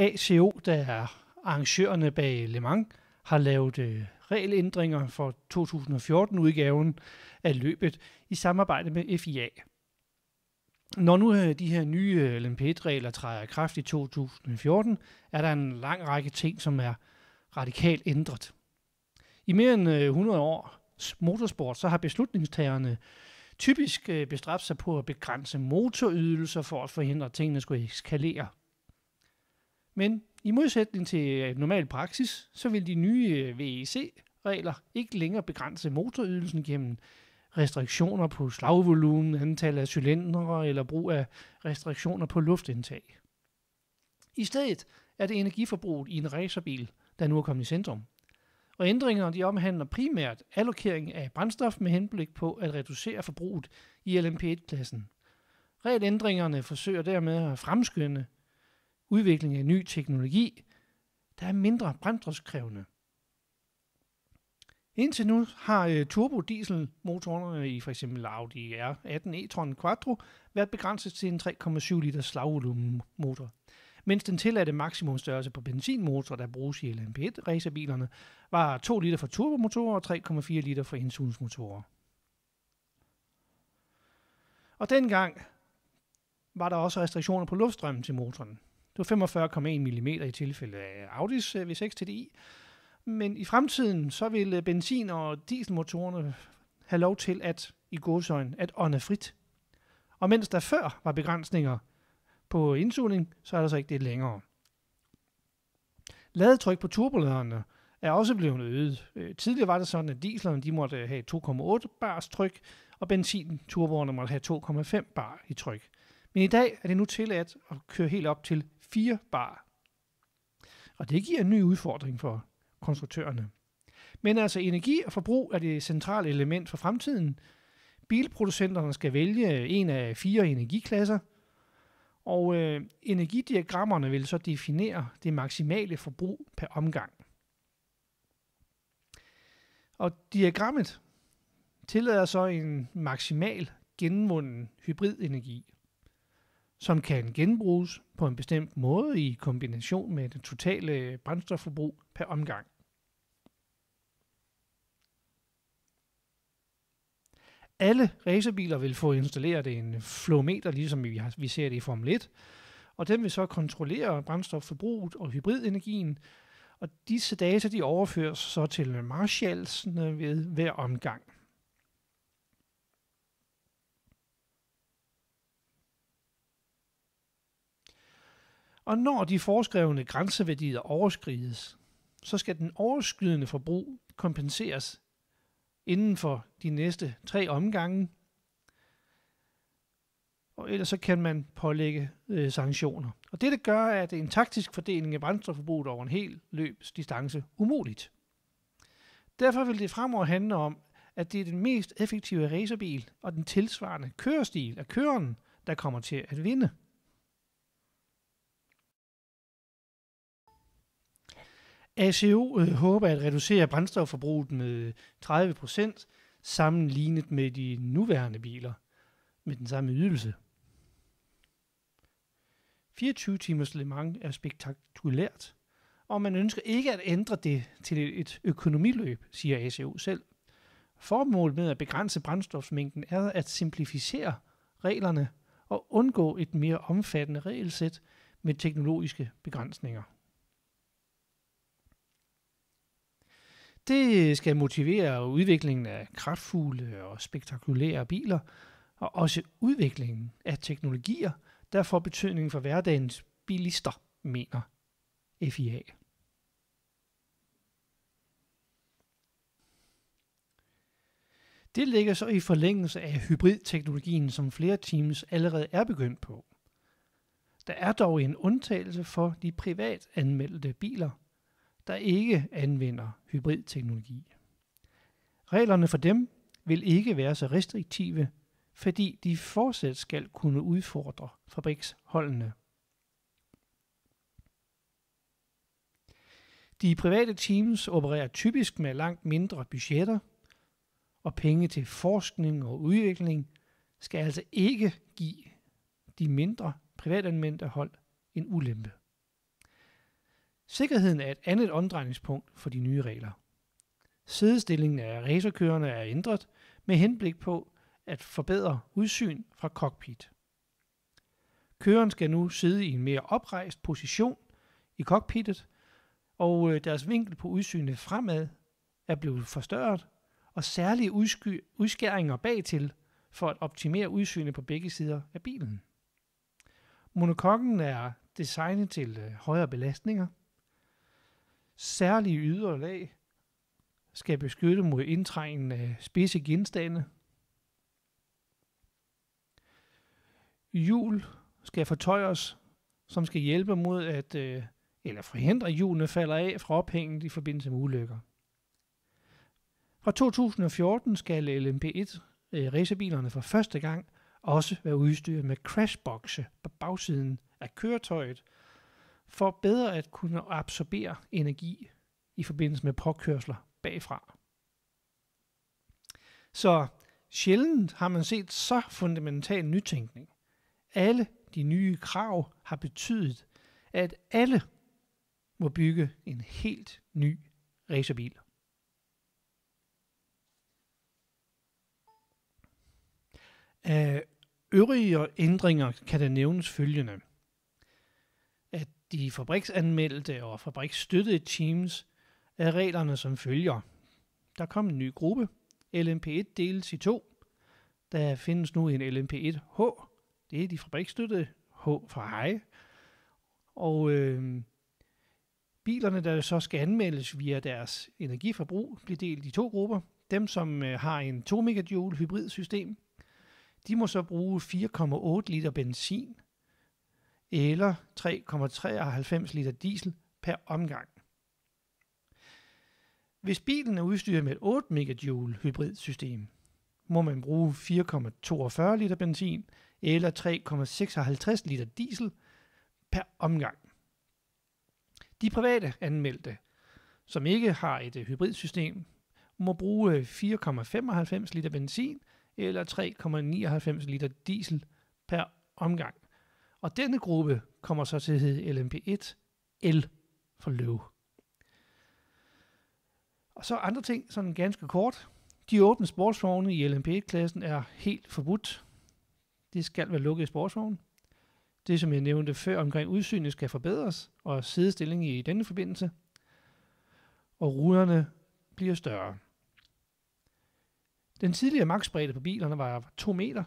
ACO, der er arrangørerne bag Le Mans, har lavet regelændringer for 2014-udgaven af løbet i samarbejde med FIA. Når nu de her nye LMP1-regler træder i kraft i 2014, er der en lang række ting, som er radikalt ændret. I mere end 100 års motorsport, så har beslutningstagerne typisk bestræbt sig på at begrænse motorydelser for at forhindre, at tingene skulle eskalere. Men i modsætning til normal praksis, så vil de nye VEC-regler ikke længere begrænse motorydelsen gennem restriktioner på slagvolumen, antal af cylindre eller brug af restriktioner på luftindtag. I stedet er det energiforbruget i en racerbil, der nu er kommet i centrum. Og ændringerne de omhandler primært allokering af brændstof med henblik på at reducere forbruget i LMP1-klassen. Regelændringerne forsøger dermed at fremskynde udvikling af ny teknologi, der er mindre brændstofkrævende. Indtil nu har turbodieselmotorerne i f.eks. Audi R18 e-tron Quattro været begrænset til en 3,7 liter slagvolumenmotor, mens den tilladte maksimumstørrelse på benzinmotor, der bruges i LMP1-racerbilerne, var 2 liter for turbomotorer og 3,4 liter for indsugsmotorer. Og dengang var der også restriktioner på luftstrømmen til motoren. Det var 45,1 mm i tilfælde af Audis V6 TDI, men i fremtiden så vil benzin- og dieselmotorerne have lov til at ånde frit. Og mens der før var begrænsninger på indsugning, så er der så ikke det længere. Ladetryk på turboladerne er også blevet øget. Tidligere var det sådan, at dieselerne de måtte have 2,8 bars tryk, og benzin-turboerne måtte have 2,5 bar i tryk. Men i dag er det nu tilladt at køre helt op til 4 bar. Og det giver en ny udfordring for konstruktørerne. Men altså energi og forbrug er det centrale element for fremtiden. Bilproducenterne skal vælge en af 4 energiklasser, og energidiagrammerne vil så definere det maksimale forbrug per omgang. Og diagrammet tillader så en maksimal genvunden hybridenergi, som kan genbruges på en bestemt måde i kombination med det totale brændstofforbrug per omgang. Alle racerbiler vil få installeret en flowmeter, ligesom vi ser det i Formel 1, og den vil så kontrollere brændstofforbruget og hybridenergien, og disse data de overføres så til marshallsene ved hver omgang. Og når de foreskrevne grænseværdier overskrides, så skal den overskydende forbrug kompenseres inden for de næste 3 omgange, og ellers så kan man pålægge sanktioner. Og det gør, at en taktisk fordeling af brændstofforbruget over en hel løbsdistance umuligt. Derfor vil det fremover handle om, at det er den mest effektive racerbil og den tilsvarende kørestil af køreren, der kommer til at vinde. ACO håber at reducere brændstofforbruget med 30% sammenlignet med de nuværende biler med den samme ydelse. 24 timers Le Mans er spektakulært, og man ønsker ikke at ændre det til et økonomiløb, siger ACO selv. Formålet med at begrænse brændstofsmængden er at simplificere reglerne og undgå et mere omfattende regelsæt med teknologiske begrænsninger. Det skal motivere udviklingen af kraftfulde og spektakulære biler, og også udviklingen af teknologier, der får betydning for hverdagens bilister, mener FIA. Det ligger så i forlængelse af hybridteknologien, som flere teams allerede er begyndt på. Der er dog en undtagelse for de privat anmeldte biler, der ikke anvender hybridteknologi. Reglerne for dem vil ikke være så restriktive, fordi de fortsat skal kunne udfordre fabriksholdene. De private teams opererer typisk med langt mindre budgetter, og penge til forskning og udvikling skal altså ikke give de mindre privatanvendte hold en ulempe. Sikkerheden er et andet omdrejningspunkt for de nye regler. Sidestillingen af racerkørerne er ændret med henblik på at forbedre udsyn fra cockpit. Køreren skal nu sidde i en mere oprejst position i cockpittet, og deres vinkel på udsynet fremad er blevet forstørret, og særlige udskæringer bagtil for at optimere udsynet på begge sider af bilen. Monokokken er designet til højere belastninger. Særlige ydre lag skal beskytte mod indtrængen af spidse genstande. Hjul skal fortøjes, som skal hjælpe mod eller forhindre, at hjulene falder af fra ophænget i forbindelse med ulykker. Fra 2014 skal LMP1 racerbilerne for første gang også være udstyret med crashbokse på bagsiden af køretøjet, for bedre at kunne absorbere energi i forbindelse med påkørsler bagfra. Så sjældent har man set så fundamental nytænkning. Alle de nye krav har betydet, at alle må bygge en helt ny racerbil. Af øvrige ændringer kan der nævnes følgende: at de fabriksanmeldte og fabriksstøttede teams er reglerne som følger. Der kom en ny gruppe. LMP1 deles i 2. Der findes nu en LMP1H. Det er de fabriksstøttede, H fra High. Og bilerne, der så skal anmeldes via deres energiforbrug, bliver delt i 2 grupper. Dem, som har en 2 megajoule hybridsystem, de må så bruge 4,8 liter benzin eller 3,93 liter diesel per omgang. Hvis bilen er udstyret med et 8 megajoule hybridsystem, må man bruge 4,42 liter benzin eller 3,56 liter diesel per omgang. De private anmeldte, som ikke har et hybridsystem, må bruge 4,95 liter benzin eller 3,99 liter diesel per omgang. Og denne gruppe kommer så til at hedde LMP1 L for low. Og så andre ting, sådan ganske kort. De åbne sportsvogne i LMP1-klassen er helt forbudt. Det skal være lukkede sportsvogne. Det, som jeg nævnte før omkring udsynet, skal forbedres, og sidestilling i denne forbindelse. Og ruderne bliver større. Den tidligere maksbredde på bilerne var 2 meter.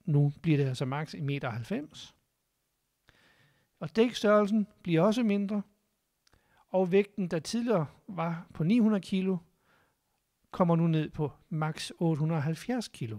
Nu bliver det altså maks 1,90 meter. Og dækstørrelsen bliver også mindre. Og vægten, der tidligere var på 900 kilo, kommer nu ned på maks 870 kilo.